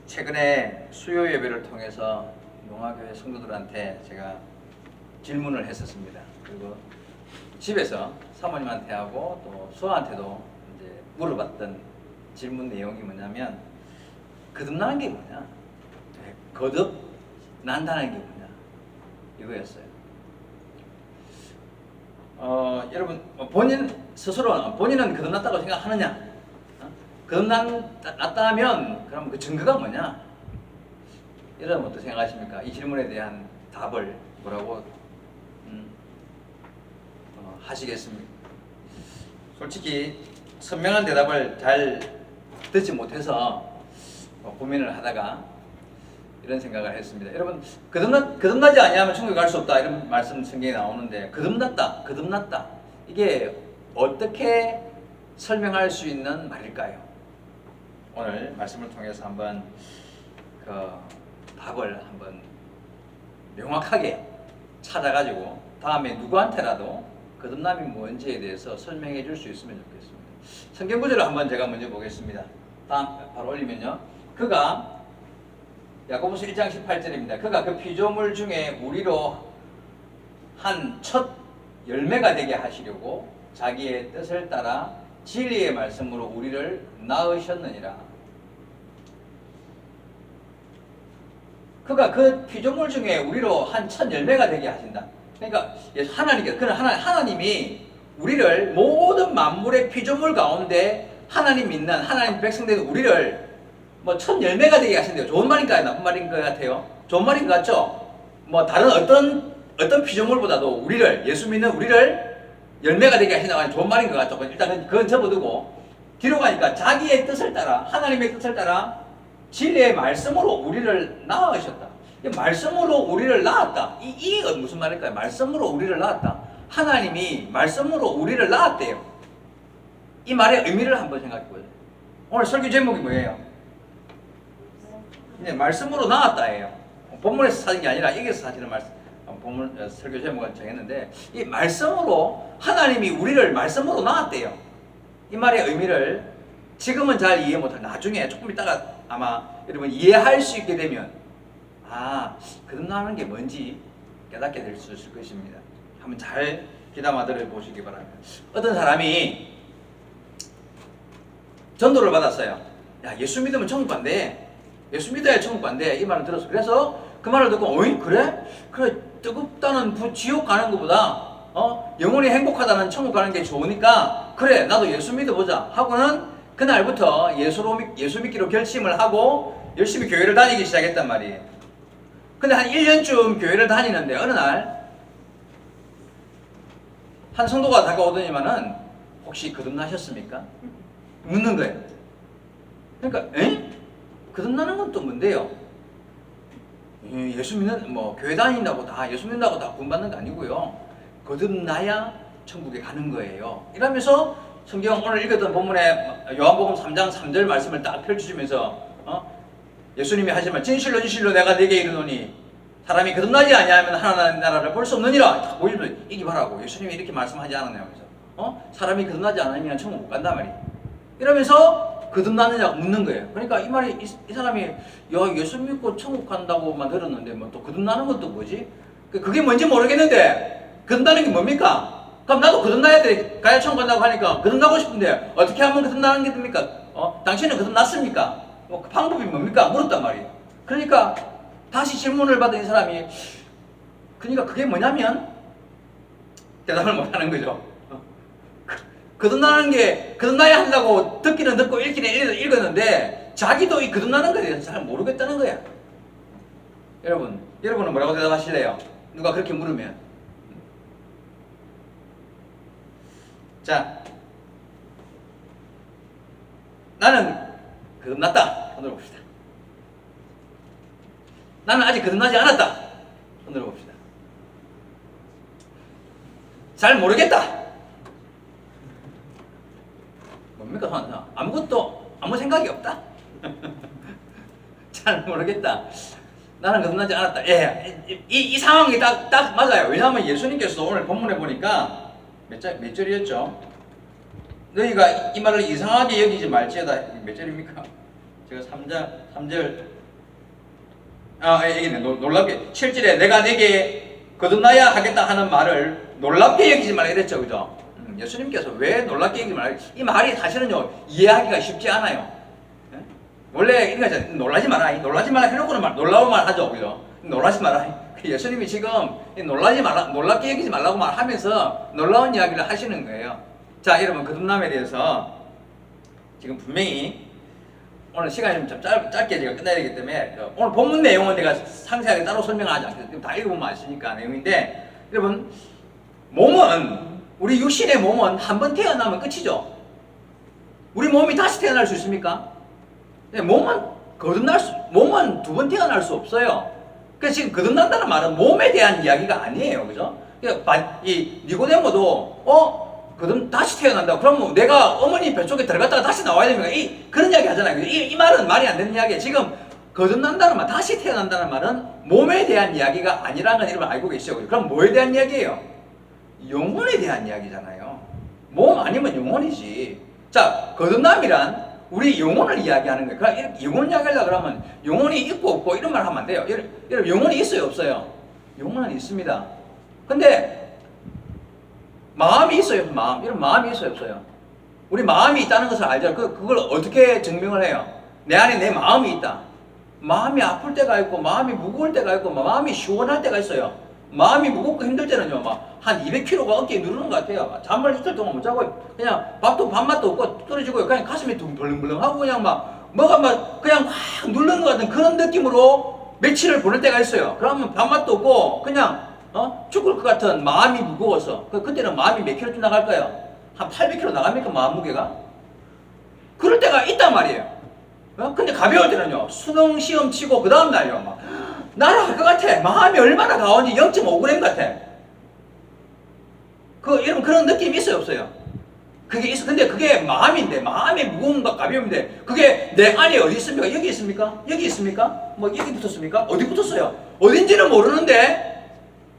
최근에 수요 예배를 통해서 농화교회 성도들한테 제가 질문을 했었습니다. 그리고 집에서 사모님한테 하고 또 수아한테도 이제 물어봤던 질문 내용이 뭐냐면, 거듭나는 게 뭐냐? 거듭난다는 게 뭐냐? 이거였어요. 여러분, 본인 스스로 본인은 거듭났다고 생각하느냐? 거듭났다면 그럼 그 증거가 뭐냐? 여러분 어떻게 생각하십니까? 이 질문에 대한 답을 뭐라고 하시겠습니까? 솔직히 선명한 대답을 잘 듣지 못해서 고민을 하다가 이런 생각을 했습니다. 여러분, 거듭나지 아니하면 천국에 갈 수 없다, 이런 말씀 성경에 나오는데, 거듭났다 이게 어떻게 설명할 수 있는 말일까요? 오늘 말씀을 통해서 한번 그 답을 한번 명확하게 찾아가지고 다음에 누구한테라도 거듭남이 뭔지에 대해서 설명해 줄 수 있으면 좋겠습니다. 성경 구절을 한번 제가 먼저 보겠습니다. 다음 바로 올리면요. 그가, 야고보서 1장 18절입니다. 그가 그 피조물 중에 우리로 한 첫 열매가 되게 하시려고 자기의 뜻을 따라 진리의 말씀으로 우리를 낳으셨느니라. 그가 그 피조물 중에 우리로 한 첫 열매가 되게 하신다. 그러니까 하나님이 우리를 모든 만물의 피조물 가운데 하나님 믿는 하나님 백성된 우리를 뭐 첫 열매가 되게 하신대요. 좋은 말인가요? 나쁜 말인 것 같아요? 좋은 말인 것 같죠? 뭐 다른 어떤 피조물보다도 우리를, 예수 믿는 우리를 열매가 되게 하신다고 하니 좋은 말인 것 같죠? 일단 그건 접어두고 뒤로 가니까 자기의 뜻을 따라, 하나님의 뜻을 따라 진리의 말씀으로 우리를 낳으셨다. 말씀으로 우리를 낳았다. 이게 무슨 말일까요? 말씀으로 우리를 낳았다. 하나님이 말씀으로 우리를 낳았대요. 이 말의 의미를 한번 생각해보세요. 오늘 설교 제목이 뭐예요? 말씀으로 낳았다예요. 본문에서 찾은 게 아니라 여기서 사실은 본문 설교 제목을 정했는데, 이 말씀으로 하나님이 우리를 말씀으로 낳았대요. 이 말의 의미를 지금은 잘 이해 못할, 나중에 조금 있다가 아마 여러분 이해할 수 있게 되면 거듭나는 게 뭔지 깨닫게 될 수 있을 것입니다. 한번 잘 귀담아 들어보시기 바랍니다. 어떤 사람이 전도를 받았어요. 야, 예수 믿으면 천국 간대. 예수 믿어야 천국 간대. 이 말을 들었어. 그래서 그 말을 듣고, 어이? 그래? 뜨겁다는 지옥 가는 것보다 영원히 행복하다는 천국 가는 게 좋으니까, 그래, 나도 예수 믿어보자 하고는 그날부터 예수 믿기로 결심을 하고 열심히 교회를 다니기 시작했단 말이에요. 근데 한 1년쯤 교회를 다니는데 어느 날 한 성도가 다가오더니만은, 혹시 거듭나셨습니까? 묻는 거예요. 그러니까 거듭나는 건 또 뭔데요? 예수 믿는, 교회 다닌다고 다, 예수 믿는다고 다 구원받는 거 아니고요. 거듭나야 천국에 가는 거예요. 이러면서 성경 오늘 읽었던 본문에 요한복음 3장 3절 말씀을 딱 펼쳐주면서 예수님이 하신 말, 진실로 진실로 내가 네게 이르노니 사람이 거듭나지 아니하면 하나님 나라를 볼 수 없느니라. 보이면 이기 바라고 예수님이 이렇게 말씀하지 않았나요? 그래서 사람이 거듭나지 않으면 천국 못 간단 말이에요. 이러면서 거듭나느냐고 묻는 거예요. 그러니까 이 말이, 이 사람이 야, 예수 믿고 천국 간다고만 들었는데 뭐 또 거듭나는 것도 뭐지? 그게 뭔지 모르겠는데 거듭나는 게 뭡니까? 그럼 나도 거듭나야 돼. 가야 천국 간다고 하니까 거듭나고 싶은데 어떻게 하면 거듭나는 게 됩니까? 당신은 거듭났습니까? 그 방법이 뭡니까? 물었단 말이에요. 그러니까 다시 질문을 받은 이 사람이, 그러니까 그게 뭐냐면 대답을 못 하는 거죠. 거듭나는 게, 거듭나야 한다고 듣기는 듣고 읽기는 읽었는데 자기도 이 거듭나는 거에 대해서 잘 모르겠다는 거야. 여러분은 뭐라고 대답하실래요? 누가 그렇게 물으면? 자, 나는 거듭났다. 손 들어봅시다. 나는 아직 거듭나지 않았다. 손 들어봅시다. 잘 모르겠다. 뭡니까? 아무 생각이 없다. 잘 모르겠다. 나는 거듭나지 않았다. 예, 이 상황이 딱 맞아요. 왜냐하면 예수님께서 오늘 본문에 보니까 몇 절이었죠? 너희가 이 말을 이상하게 여기지 말지어다. 몇 절입니까? 제가 3절 여기 있네. 놀랍게 7절에 내가 내게 거듭나야 하겠다 하는 말을 놀랍게 여기지 말라 이랬죠. 그죠? 예수님께서 왜 놀랍게 여기지 말라, 이 말이 사실은요 이해하기가 쉽지 않아요. 예? 원래 이거 놀라지 마라 해놓고는 놀라운 말 하죠. 그죠? 놀라지 마라. 예수님이 지금 놀랍게 여기지 말라고 말하면서 놀라운 이야기를 하시는 거예요. 자, 여러분, 거듭남에 대해서 지금 분명히 오늘 시간이 좀 짧게 제가 끝내야 되기 때문에 오늘 본문 내용은 내가 상세하게 따로 설명하지 않겠습니다. 다 읽어보면 아시니까 내용인데, 여러분, 우리 육신의 몸은 한 번 태어나면 끝이죠. 우리 몸이 다시 태어날 수 있습니까? 네, 몸은 두 번 태어날 수 없어요. 그래서 지금 거듭난다는 말은 몸에 대한 이야기가 아니에요. 그죠? 이 니고데모도 다시 태어난다. 그럼 내가 어머니 뱃 속에 들어갔다가 다시 나와야 됩니까? 그런 이야기 하잖아요. 이 말은 말이 안 되는 이야기예요. 지금 거듭난다는 말, 다시 태어난다는 말은 몸에 대한 이야기가 아니라는 걸 여러분 알고 계시죠? 그럼 뭐에 대한 이야기예요? 영혼에 대한 이야기잖아요. 몸 아니면 영혼이지. 자, 거듭남이란 우리 영혼을 이야기하는 거예요. 그럼 영혼 이야기하려고 그러면 영혼이 있고 없고 이런 말 하면 안 돼요. 여러분, 영혼이 있어요, 없어요? 영혼은 있습니다. 근데 마음이 있어요, 마음. 이런 마음이 있어요, 없어요? 우리 마음이 있다는 것을 알죠. 그걸 어떻게 증명을 해요? 내 안에 내 마음이 있다. 마음이 아플 때가 있고, 마음이 무거울 때가 있고, 마음이 시원할 때가 있어요. 마음이 무겁고 힘들 때는요, 한 200kg가 어깨에 누르는 것 같아요. 잠을 이틀 동안 못 자고, 그냥 밥맛도 없고, 떨어지고, 그냥 가슴이 둥벌렁벌렁하고, 그냥 뭐가 그냥 확 누르는 것 같은 그런 느낌으로 며칠을 보낼 때가 있어요. 그러면 밥맛도 없고, 그냥, 죽을 것 같은 마음이 무거워서. 그때는 마음이 몇 킬로쯤 나갈까요? 한 800kg 나갑니까? 마음 무게가? 그럴 때가 있단 말이에요. 근데 가벼울 때는요, 수능 시험 치고 그 다음 날요, 날아갈 것 같아. 마음이 얼마나 가온지 0.5g 같아. 여러분, 그런 느낌이 있어요, 없어요? 그게 있어. 근데 그게 마음인데, 마음의 무거움과 가벼움인데, 그게 내 안에 어디 있습니까? 여기 있습니까? 여기 있습니까? 여기 붙었습니까? 어디 붙었어요? 어딘지는 모르는데,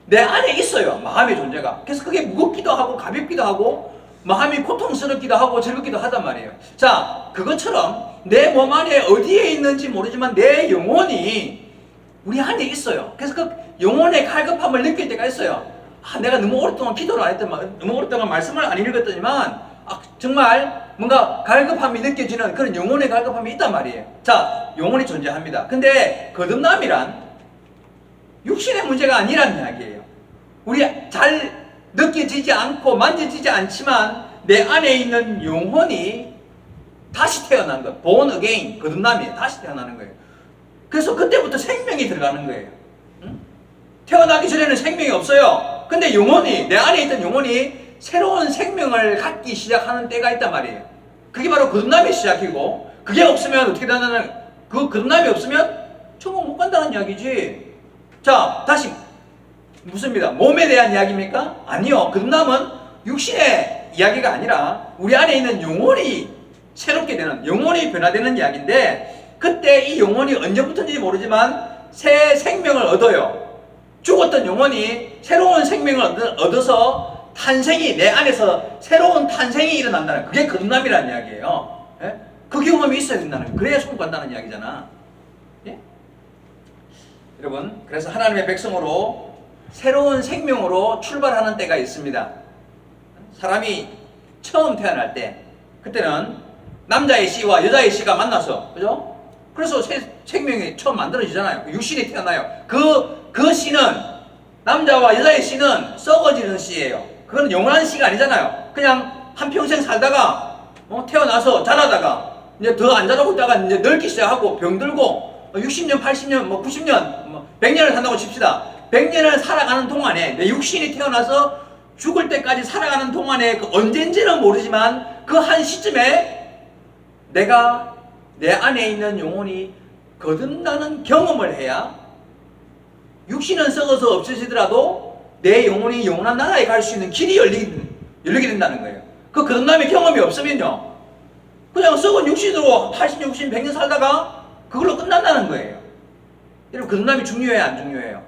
내 안에 있어요, 마음의 존재가. 그래서 그게 무겁기도 하고, 가볍기도 하고, 마음이 고통스럽기도 하고, 즐겁기도 하단 말이에요. 자, 그것처럼 내 몸 안에 어디에 있는지 모르지만 내 영혼이 우리 안에 있어요. 그래서 그 영혼의 갈급함을 느낄 때가 있어요. 내가 너무 오랫동안 기도를 안 했더만, 너무 오랫동안 말씀을 안 읽었더니만, 정말 뭔가 갈급함이 느껴지는 그런 영혼의 갈급함이 있단 말이에요. 자, 영혼이 존재합니다. 근데 거듭남이란 육신의 문제가 아니란 이야기예요. 우리 잘 느껴지지 않고 만져지지 않지만 내 안에 있는 영혼이 다시 태어난 것, born again, 거듭남이에요. 다시 태어나는 거예요. 그래서 그때부터 생명이 들어가는 거예요. 응? 태어나기 전에는 생명이 없어요. 근데 내 안에 있던 영혼이 새로운 생명을 갖기 시작하는 때가 있단 말이에요. 그게 바로 거듭남의 시작이고, 그게 없으면 어떻게 되냐면, 거듭남이 없으면 천국 못 간다는 이야기지. 자, 다시 묻습니다. 몸에 대한 이야기입니까? 아니요. 거듭남은 육신의 이야기가 아니라 우리 안에 있는 영혼이 새롭게 되는, 영혼이 변화되는 이야기인데, 그때 이 영혼이 언제부터인지 모르지만 새 생명을 얻어요. 죽었던 영혼이 새로운 생명을 얻어서 내 안에서 새로운 탄생이 일어난다는, 그게 거듭남이라는 이야기예요. 예? 그 경험이 있어야 된다는 거예요. 그래야 천국 간다는 이야기잖아. 예? 여러분, 그래서 하나님의 백성으로 새로운 생명으로 출발하는 때가 있습니다. 사람이 처음 태어날 때, 그때는 남자의 씨와 여자의 씨가 만나서, 그죠? 그래서 새 생명이 처음 만들어지잖아요. 육신이 태어나요. 그 씨는, 남자와 여자의 씨는 썩어지는 씨예요. 그건 영원한 씨가 아니잖아요. 그냥 한평생 살다가, 태어나서 자라다가, 이제 더 안 자라고 있다가 이제 늙기 시작하고 병들고, 60년, 80년, 90년, 100년을 산다고 칩시다. 100년을 살아가는 동안에, 내 육신이 태어나서 죽을 때까지 살아가는 동안에 언젠지는 모르지만 그 한 시점에 내가 내 안에 있는 영혼이 거듭나는 경험을 해야 육신은 썩어서 없어지더라도 내 영혼이 영원한 나라에 갈 수 있는 길이 열리게 된다는 거예요. 그 거듭남의 경험이 없으면요, 그냥 썩은 육신으로 80, 60, 100년 살다가 그걸로 끝난다는 거예요. 여러분, 거듭남이 중요해요, 안 중요해요?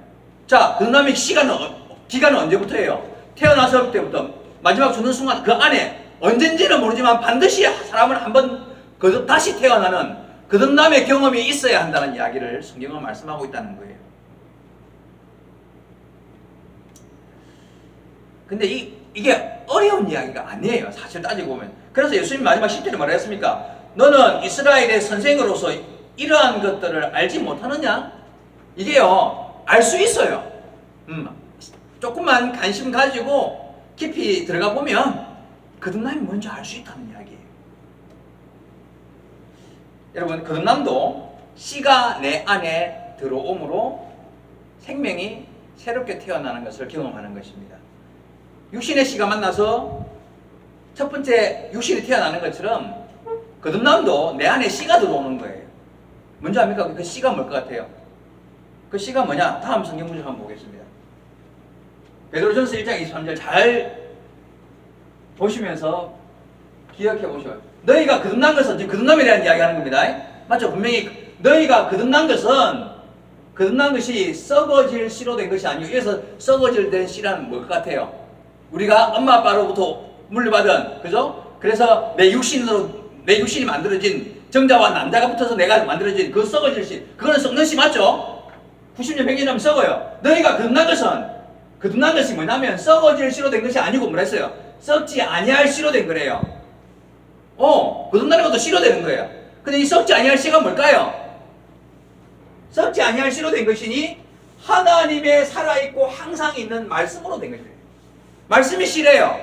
자, 거듭남의 기간은 언제부터예요? 태어나서 때부터 마지막 죽는 순간, 그 안에 언젠지는 모르지만 반드시 사람은 한번 다시 태어나는 거듭남의 경험이 있어야 한다는 이야기를 성경은 말씀하고 있다는 거예요. 근데 이게 어려운 이야기가 아니에요. 사실 따지고 보면. 그래서 예수님 마지막 10절에 뭐라 했습니까? 너는 이스라엘의 선생으로서 이러한 것들을 알지 못하느냐? 이게요, 알 수 있어요. 조금만 관심 가지고 깊이 들어가 보면 거듭남이 뭔지 알 수 있다는 이야기예요. 여러분, 거듭남도 씨가 내 안에 들어옴으로 생명이 새롭게 태어나는 것을 경험하는 것입니다. 육신의 씨가 만나서 첫 번째 육신이 태어나는 것처럼 거듭남도 내 안에 씨가 들어오는 거예요. 뭔지 압니까? 그 씨가 뭘 것 같아요? 그 씨가 뭐냐? 다음 성경 문제 한번 보겠습니다. 베드로전서 1장 23절 잘 보시면서 기억해 보시고, 너희가 거듭난 것은, 지금 거듭남에 대한 이야기 하는 겁니다. 맞죠? 분명히 너희가 거듭난 것이 썩어질 씨로 된 것이 아니고, 여기서 썩어질 된 씨라는 뭘 것 같아요? 우리가 엄마 아빠로부터 물려받은, 그죠? 그래서 내 육신이 만들어진, 정자와 남자가 붙어서 내가 만들어진 그 썩어질 씨, 그거는 썩는 씨 맞죠? 90년 100년 하면 썩어요. 너희가 거듭난 것이 뭐냐면 썩어질 씨로 된 것이 아니고 뭐라 했어요? 썩지 아니할 씨로 된 거래요. 거듭나는 것도 씨로 되는 거예요. 근데 이 썩지 아니할 씨가 뭘까요? 썩지 아니할 씨로 된 것이니 하나님의 살아있고 항상 있는 말씀으로 된 것이에요. 말씀이 씨래요.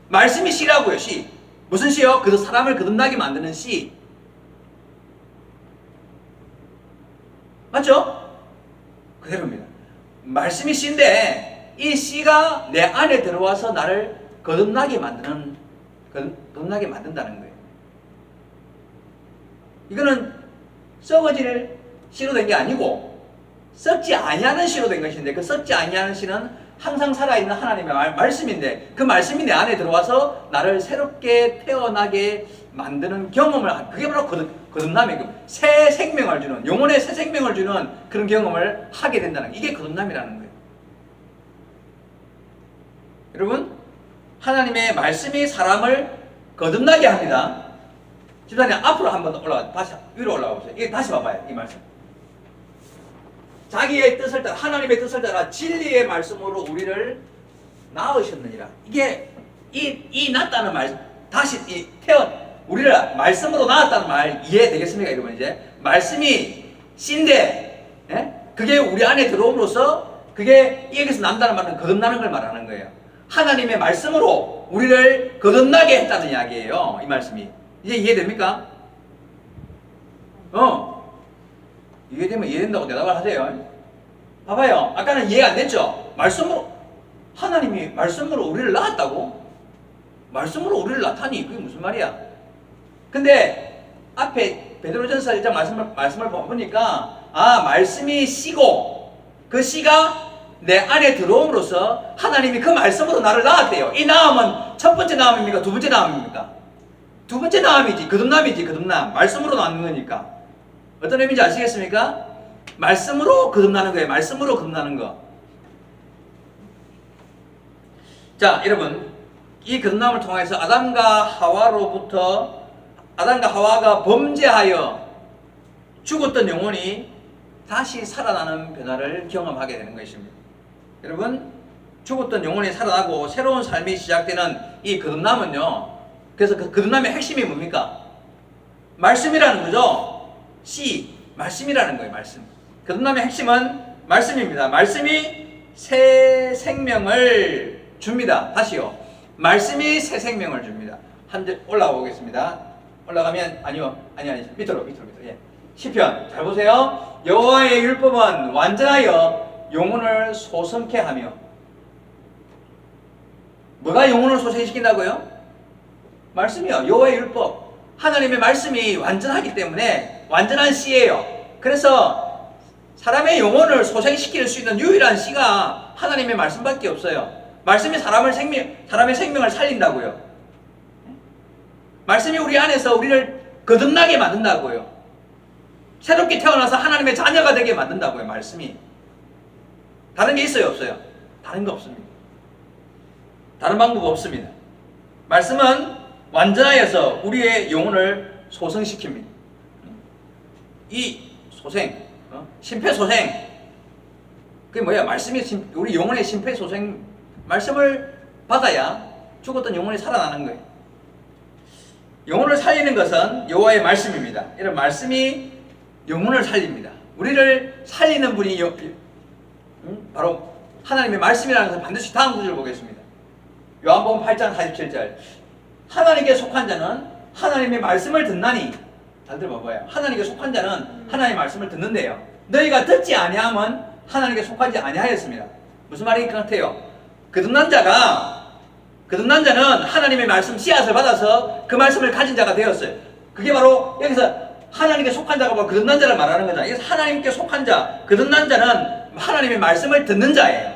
말씀이 씨라고요. 씨. 무슨 씨요? 그 사람을 거듭나게 만드는 씨. 맞죠? 그대로입니다. 말씀이 씨인데 이 씨가 내 안에 들어와서 나를 거듭나게 만든다는 거예요. 이거는 썩어질 씨로 된 게 아니고 썩지 아니하는 씨로 된 것인데, 그 썩지 아니하는 씨는 항상 살아있는 하나님의 말씀인데, 그 말씀이 내 안에 들어와서 나를 새롭게 태어나게 만드는 경험을 하는, 그게 바로 거듭남이고, 새 생명을 주는, 영혼의 새 생명을 주는 그런 경험을 하게 된다는, 이게 거듭남이라는 거예요. 여러분, 하나님의 말씀이 사람을 거듭나게 합니다. 집사님 앞으로 한번 다시 위로 올라가 보세요. 이게 다시 봐봐요. 이 말씀. 자기의 뜻을 따라, 하나님의 뜻을 따라 진리의 말씀으로 우리를 낳으셨느니라. 이게 이 낳았다는 말, 다시 우리를 말씀으로 낳았다는 말 이해되겠습니까, 여러분? 이제 말씀이 씨인데, 그게 우리 안에 들어옴으로써 그게 여기서 난다는 말은 거듭나는 걸 말하는 거예요. 하나님의 말씀으로 우리를 거듭나게 했다는 이야기예요. 이 말씀이. 이제 이해됩니까? 이해되면 이해된다고 대답을 하세요. 봐봐요. 아까는 이해가 안 됐죠? 하나님이 말씀으로 우리를 낳았다고? 말씀으로 우리를 낳다니 그게 무슨 말이야? 근데 앞에 베드로전서 1장 말씀을 보니까 말씀이 씨고 그 씨가 내 안에 들어옴으로써 하나님이 그 말씀으로 나를 낳았대요. 이 낳음은 첫 번째 낳음입니까? 두 번째 낳음입니까? 두 번째 낳음이지. 거듭남이지. 거듭남. 말씀으로 낳는 거니까. 어떤 의미인지 아시겠습니까? 말씀으로 거듭나는 거예요. 말씀으로 거듭나는 거. 자, 여러분, 이 거듭남을 통해서 아담과 하와가 범죄하여 죽었던 영혼이 다시 살아나는 변화를 경험하게 되는 것입니다. 여러분, 죽었던 영혼이 살아나고 새로운 삶이 시작되는 이 거듭남은요, 그래서 그 거듭남의 핵심이 뭡니까? 말씀이라는 거죠. 말씀이라는 거예요. 말씀. 거듭남의 핵심은 말씀입니다. 말씀이 새 생명을 줍니다. 다시요. 말씀이 새 생명을 줍니다. 한 절 올라가 보겠습니다. 올라가면 아니 밑으로 예. 시편 잘 보세요. 여호와의 율법은 완전하여 영혼을 소성케 하며. 뭐가 영혼을 소생시킨다고요? 말씀이요. 여호와의 율법. 하나님의 말씀이 완전하기 때문에 완전한 씨예요. 그래서 사람의 영혼을 소생시킬 수 있는 유일한 씨가 하나님의 말씀밖에 없어요. 말씀이 사람의 생명을 살린다고요. 말씀이 우리 안에서 우리를 거듭나게 만든다고요. 새롭게 태어나서 하나님의 자녀가 되게 만든다고요. 말씀이. 다른 게 있어요? 없어요? 다른 거 없습니다. 다른 방법 없습니다. 말씀은 완전하여서 우리의 영혼을 소성시킵니다. 이 소생, 심폐소생. 그게 뭐야? 말씀이 우리 영혼의 심폐소생 말씀을 받아야 죽었던 영혼이 살아나는 거예요. 영혼을 살리는 것은 여호와의 말씀입니다. 이런 말씀이 영혼을 살립니다. 우리를 살리는 분이 바로 하나님의 말씀이라는 것을 반드시 다음 구절을 보겠습니다. 요한복음 8장 47절. 하나님께 속한 자는 하나님의 말씀을 듣나니. 잘 들어봐봐요. 하나님께 속한 자는 하나님의 말씀을 듣는데요. 너희가 듣지 아니하면 하나님께 속하지 아니하였습니다. 무슨 말인 것 같아요? 거듭난 자는 하나님의 말씀 씨앗을 받아서 그 말씀을 가진 자가 되었어요. 그게 바로 여기서 하나님께 속한 자가 바로 거듭난 자를 말하는 거잖아요. 여기서 하나님께 속한 자, 거듭난 자는 하나님의 말씀을 듣는 자예요.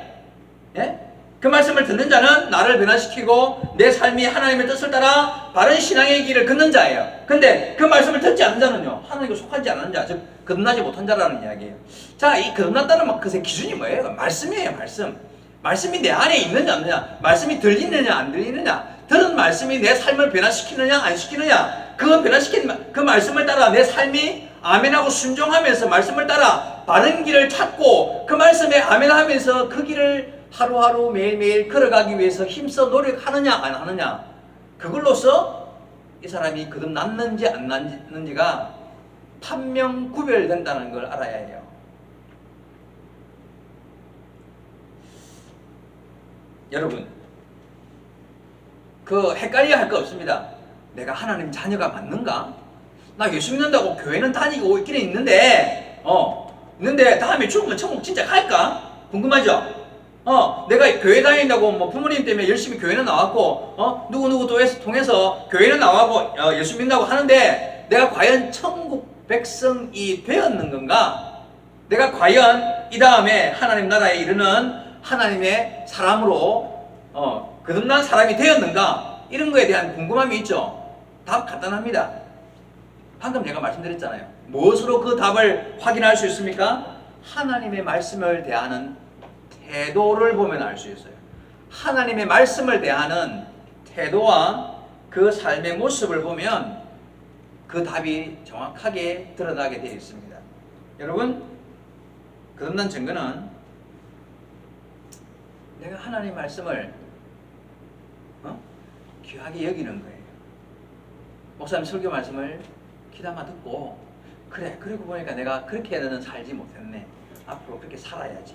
예? 그 말씀을 듣는 자는 나를 변화시키고 내 삶이 하나님의 뜻을 따라 바른 신앙의 길을 걷는 자예요. 근데 그 말씀을 듣지 않는 자는요, 하나님께 속하지 않는 자, 즉 거듭나지 못한 자라는 이야기예요. 자, 이 거듭났다는 것의 기준이 뭐예요? 말씀이에요. 말씀이 내 안에 있느냐 없느냐, 말씀이 들리느냐 안 들리느냐, 들은 말씀이 내 삶을 변화시키느냐 안 시키느냐, 그 변화시킨 그 말씀을 따라 내 삶이 아멘하고 순종하면서 말씀을 따라 바른 길을 찾고 그 말씀에 아멘하면서 그 길을 하루하루 매일매일 걸어가기 위해서 힘써 노력하느냐 안 하느냐, 그걸로써 이 사람이 거듭났는지 안 났는지가 판명 구별된다는 걸 알아야 해요. 여러분, 그 헷갈려 할 거 없습니다. 내가 하나님 자녀가 맞는가? 나 예수 믿는다고 교회는 다니고 있기는 있는데 다음에 죽으면 천국 진짜 갈까? 궁금하죠? 내가 교회 다닌다고 뭐 부모님 때문에 열심히 교회는 나왔고 누구누구 통해서 교회는 나와고 예수 믿는다고 하는데 내가 과연 천국 백성이 되었는 건가? 내가 과연 이 다음에 하나님 나라에 이르는 하나님의 사람으로 거듭난 사람이 되었는가? 이런 거에 대한 궁금함이 있죠. 답 간단합니다. 방금 제가 말씀드렸잖아요. 무엇으로 그 답을 확인할 수 있습니까? 하나님의 말씀을 대하는 태도를 보면 알 수 있어요. 하나님의 말씀을 대하는 태도와 그 삶의 모습을 보면 그 답이 정확하게 드러나게 되어 있습니다. 여러분, 거듭난 증거는 내가 하나님의 말씀을 귀하게 여기는 거예요. 목사님 설교 말씀을 귀담아 듣고, 그래, 그리고 보니까 내가 그렇게는 살지 못했네, 앞으로 그렇게 살아야지.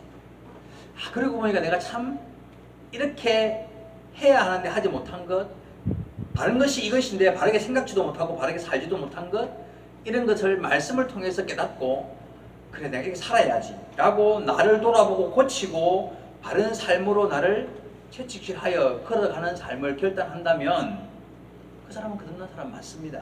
그리고 보니까 내가 참 이렇게 해야 하는데 하지 못한 것, 바른 것이 이것인데 바르게 생각지도 못하고 바르게 살지도 못한 것, 이런 것을 말씀을 통해서 깨닫고, 그래, 내가 이렇게 살아야지 라고 나를 돌아보고 고치고 바른 삶으로 나를 채찍질하여 걸어가는 삶을 결단한다면 그 사람은 거듭난 사람 맞습니다.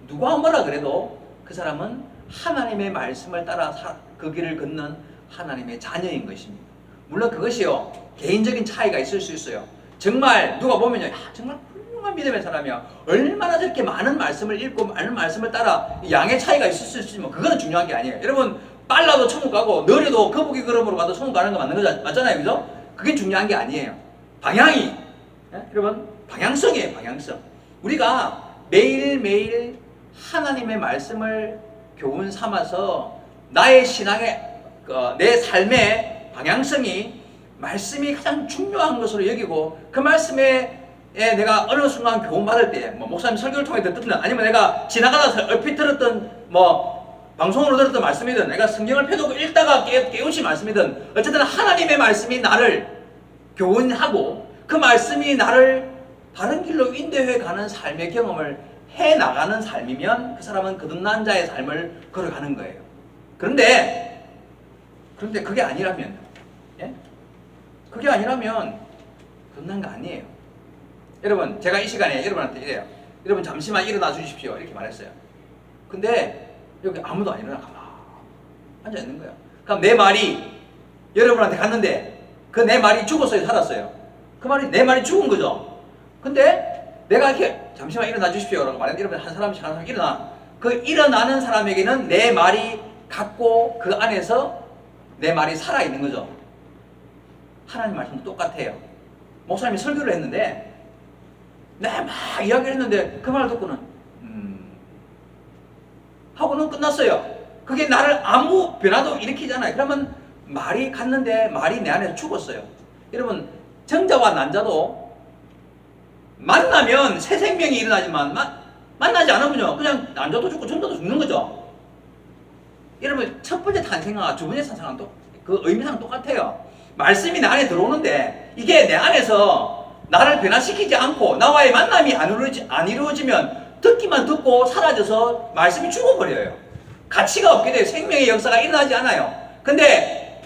누가 뭐라 그래도 그 사람은 하나님의 말씀을 따라 그 길을 걷는 하나님의 자녀인 것입니다. 물론 그것이요, 개인적인 차이가 있을 수 있어요. 정말 누가 보면요, 정말 훌륭한 믿음의 사람이야, 얼마나 저렇게 많은 말씀을 읽고 많은 말씀을 따라, 양의 차이가 있을 수 있지만 그거는 중요한 게 아니에요. 여러분, 빨라도 천국 가고 느려도 거북이 걸음으로 가도 천국 가는 거 맞는 거 맞잖아요, 그죠? 그게 중요한 게 아니에요. 방향이, 여러분, 방향성이에요. 방향성. 우리가 매일매일 하나님의 말씀을 교훈 삼아서 나의 신앙의 내 삶의 방향성이 말씀이 가장 중요한 것으로 여기고, 그 말씀에 내가 어느 순간 교훈 받을 때, 목사님 설교를 통해 듣든 아니면 내가 지나가다 얼핏 들었던 방송으로 들었던 말씀이든, 내가 성경을 펴두고 읽다가 깨우친 말씀이든, 어쨌든 하나님의 말씀이 나를 교훈하고 그 말씀이 나를 바른 길로 인도해 가는 삶의 경험을 해 나가는 삶이면 그 사람은 거듭난 자의 삶을 걸어가는 거예요. 그런데 그게 아니라면, 그게 아니라면 거듭난 거 아니에요. 여러분, 제가 이 시간에 여러분한테 이래요. 여러분 잠시만 일어나 주십시오, 이렇게 말했어요. 근데 여기 아무도 안 일어나, 가만 앉아 있는 거야. 그럼 내 말이 여러분한테 갔는데 그 내 말이 죽었어요, 살았어요? 그 말이 내 말이 죽은 거죠. 근데 내가 이렇게 잠시만 일어나 주십시오 라고 말했는데, 여러분 한 사람 일어나. 그 일어나는 사람에게는 내 말이 갖고 그 안에서 내 말이 살아있는 거죠. 하나님 말씀도 똑같아요. 목사님이 설교를 했는데 내가 막 이야기를 했는데 그 말을 듣고는 하고는 끝났어요. 그게 나를 아무 변화도 일으키잖아요. 그러면 말이 갔는데 말이 내 안에서 죽었어요. 여러분, 정자와 난자도 만나면 새 생명이 일어나지만 만나지 않으면요, 그냥 난자도 죽고 정자도 죽는 거죠. 여러분, 첫 번째 탄생과 두 번째 탄생은 그 의미상 똑같아요. 말씀이 내 안에 들어오는데 이게 내 안에서 나를 변화시키지 않고 나와의 만남이 안 이루어지면 듣기만 듣고 사라져서 말씀이 죽어버려요. 가치가 없게 돼요. 생명의 역사가 일어나지 않아요. 근데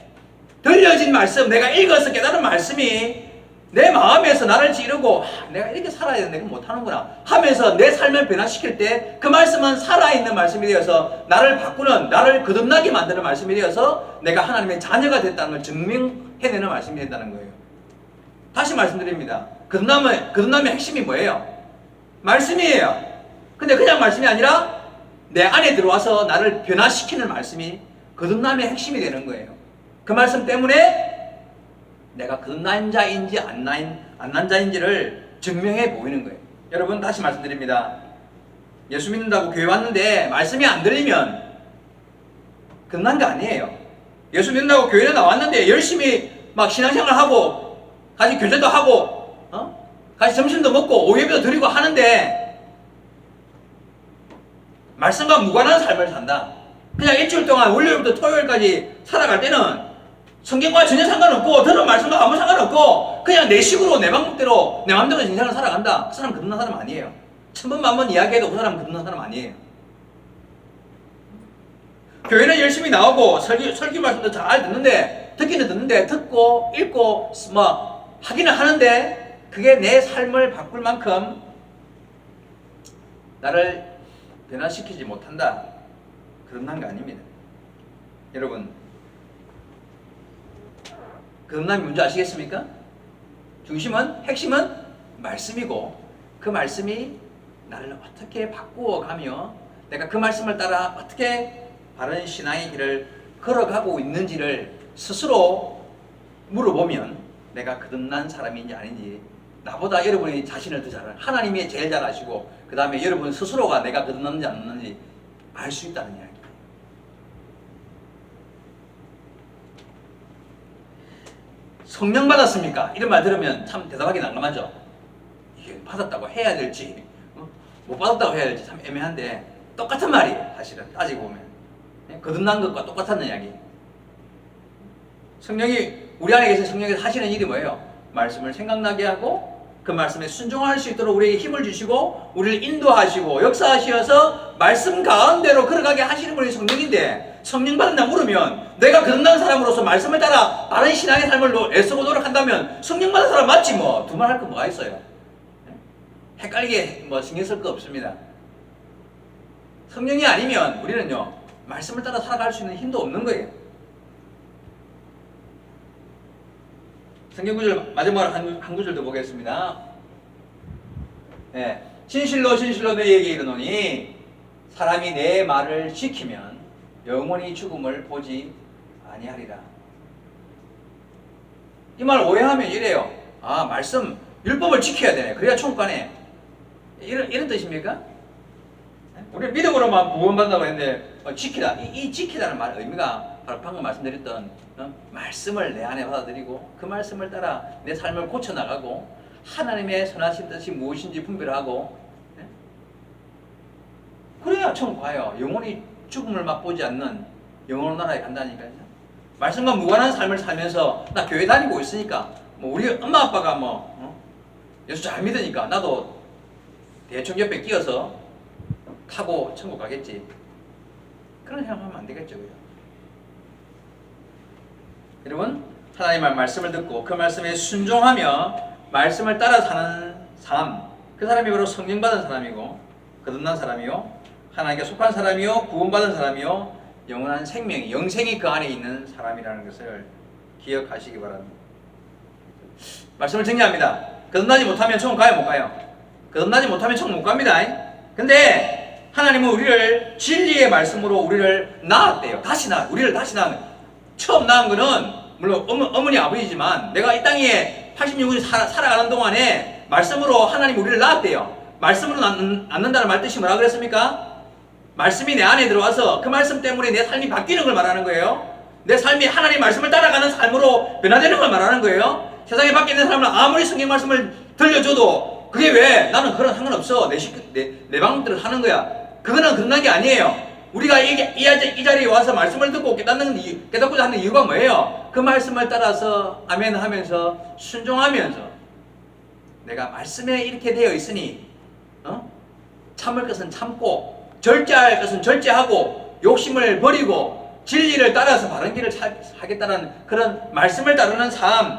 들려진 말씀, 내가 읽어서 깨달은 말씀이 내 마음에서 나를 찌르고 내가 이렇게 살아야 되는데 이거 못하는구나 하면서 내 삶을 변화시킬 때 그 말씀은 살아있는 말씀이 되어서 나를 바꾸는, 나를 거듭나게 만드는 말씀이 되어서 내가 하나님의 자녀가 됐다는 걸 증명해내는 말씀이 된다는 거예요. 다시 말씀드립니다. 거듭남의 핵심이 뭐예요? 말씀이에요. 근데 그냥 말씀이 아니라 내 안에 들어와서 나를 변화시키는 말씀이 거듭남의 핵심이 되는 거예요. 그 말씀 때문에 내가 거듭난 자인지 안 난 자인지를 증명해 보이는 거예요. 여러분, 다시 말씀드립니다. 예수 믿는다고 교회 왔는데 말씀이 안 들리면 거듭난 거 아니에요. 예수 믿는다고 교회에 나왔는데 열심히 막 신앙생활하고 같이 교제도 하고 같이 점심도 먹고 오예배도 드리고 하는데 말씀과 무관한 삶을 산다. 그냥 일주일 동안 월요일부터 토요일까지 살아갈 때는 성경과 전혀 상관없고 들은 말씀과 아무 상관없고 그냥 내 식으로 내 방법대로 내 마음대로 인생을 살아간다. 그 사람 거듭난 사람 아니에요. 천번 만번 이야기해도 그 사람 거듭난 사람 아니에요. 교회는 열심히 나오고 설교 말씀도 잘 듣는데 듣기는 듣는데 듣고 읽고 뭐 하기는 하는데 그게 내 삶을 바꿀 만큼 나를 변화시키지 못한다. 거듭난 거 아닙니다. 여러분, 거듭남이 뭔지 아시겠습니까? 핵심은 말씀이고 그 말씀이 나를 어떻게 바꾸어가며 내가 그 말씀을 따라 어떻게 바른 신앙의 길을 걸어가고 있는지를 스스로 물어보면 내가 거듭난 사람인지 아닌지 나보다 여러분이 자신을 더 잘 알아요. 하나님이 제일 잘 아시고 그 다음에 여러분 스스로가 내가 거듭났는지 안 났는지 알 수 있다는 이야기예요. 성령 받았습니까? 이런 말 들으면 참 대답하기 난감하죠. 이게 받았다고 해야 될지 못 받았다고 해야 될지 참 애매한데 똑같은 말이에요. 사실은 따지고 보면 거듭난 것과 똑같은 이야기. 성령이 우리 안에 계신 성령께서 하시는 일이 뭐예요? 말씀을 생각나게 하고 그 말씀에 순종할 수 있도록 우리에게 힘을 주시고 우리를 인도하시고 역사하셔서 말씀 가운데로 걸어가게 하시는 분이 성령인데 성령 받는다 물으면 내가 거듭난 사람으로서 말씀을 따라 바른 신앙의 삶을 애쓰고 노력한다면 성령 받은 사람 맞지 뭐. 두 말 할 거 뭐가 있어요? 헷갈리게 뭐 신경 쓸 거 없습니다. 성령이 아니면 우리는요 말씀을 따라 살아갈 수 있는 힘도 없는 거예요. 성경 구절 마지막으로 한 구절 더 보겠습니다. 네. 진실로 너희에게 이르노니 사람이 내 말을 지키면 영원히 죽음을 보지 아니하리라. 이 말 오해하면 이래요. 아, 말씀 율법을 지켜야 되네. 그래야 천국 가네. 이런 뜻입니까? 우리 믿음으로만 구원받는다고 했는데 지키다. 이 지키다는 말 의미가 바로 방금 말씀드렸던 말씀을 내 안에 받아들이고 그 말씀을 따라 내 삶을 고쳐나가고 하나님의 선하신 뜻이 무엇인지 분별하고 그래야 천국 가요. 영원히 죽음을 맛보지 않는 영원한 나라에 간다니까요. 말씀과 무관한 삶을 살면서 나 교회 다니고 있으니까 뭐 우리 엄마 아빠가 예수 잘 믿으니까 나도 대충 옆에 끼어서 타고 천국 가겠지. 그런 생각하면 안 되겠죠. 여러분, 하나님의 말씀을 듣고 그 말씀에 순종하며 말씀을 따라 사는 삶, 그 사람이 바로 성령받은 사람이고 거듭난 사람이요 하나님께 속한 사람이요 구원받은 사람이요 영원한 생명이 영생이 그 안에 있는 사람이라는 것을 기억하시기 바랍니다. 말씀을 정리합니다. 거듭나지 못하면 천국 가요 못 가요? 거듭나지 못하면 천국 못 갑니다. 근데 하나님은 우리를 진리의 말씀으로 우리를 낳았대요. 우리를 다시 낳은 거예요. 처음 낳은 거는 물론 어머니 아버지지만 내가 이 땅에 86년 살아가는 동안에 말씀으로 하나님 우리를 낳았대요. 말씀으로 낳는다는 말 뜻이 뭐라 그랬습니까? 말씀이 내 안에 들어와서 그 말씀 때문에 내 삶이 바뀌는 걸 말하는 거예요. 내 삶이 하나님 말씀을 따라가는 삶으로 변화되는 걸 말하는 거예요. 세상에 밖에 있는 사람은 아무리 성경 말씀을 들려줘도 그게 왜? 나는 그런 상관없어. 내 방법대로 하는 거야. 그거는 끝난 게 아니에요. 우리가 이 자리에 와서 말씀을 듣고 깨닫고자 하는 이유가 뭐예요? 그 말씀을 따라서 아멘 하면서 순종하면서 내가 말씀에 이렇게 되어 있으니 참을 것은 참고 절제할 것은 절제하고 욕심을 버리고 진리를 따라서 바른 길을 하겠다는 그런 말씀을 따르는 삶,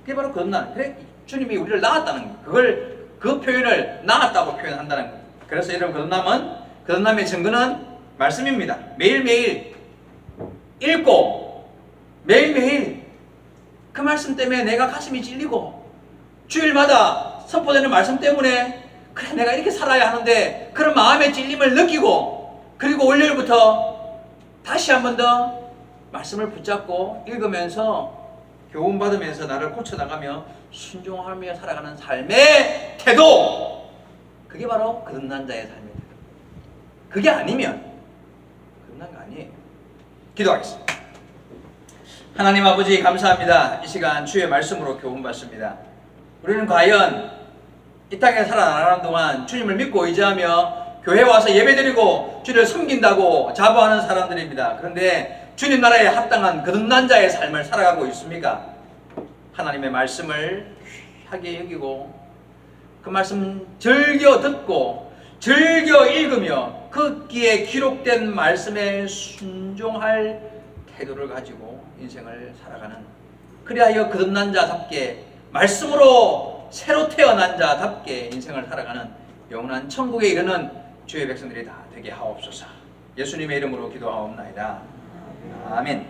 그게 바로 거듭남. 그래 주님이 우리를 낳았다는 거. 그 표현을 낳았다고 표현한다는 거예요. 그래서 여러분 거듭남의 증거는 말씀입니다. 매일매일 읽고 매일매일 그 말씀 때문에 내가 가슴이 찔리고 주일마다 선포되는 말씀 때문에 그래 내가 이렇게 살아야 하는데 그런 마음의 찔림을 느끼고 그리고 월요일부터 다시 한 번 더 말씀을 붙잡고 읽으면서 교훈받으면서 나를 고쳐나가며 순종하며 살아가는 삶의 태도, 그게 바로 거듭난 자의 삶의 태도. 그게 아니면 거듭난 거 아니에요. 기도하겠습니다. 하나님 아버지 감사합니다. 이 시간 주의 말씀으로 교훈받습니다. 우리는 과연 이 땅에 살아나가는 동안 주님을 믿고 의지하며 교회 와서 예배드리고 주를 섬긴다고 자부하는 사람들입니다. 그런데 주님 나라에 합당한 거듭난 자의 삶을 살아가고 있습니까? 하나님의 말씀을 귀하게 여기고 그 말씀 즐겨 듣고 즐겨 읽으며 그 기록된 말씀에 순종할 태도를 가지고 인생을 살아가는, 그리하여 거듭난 자답게 말씀으로 새로 태어난 자답게 인생을 살아가는 영원한 천국에 이르는 주의 백성들이 다 되게 하옵소서. 예수님의 이름으로 기도하옵나이다. 아멘.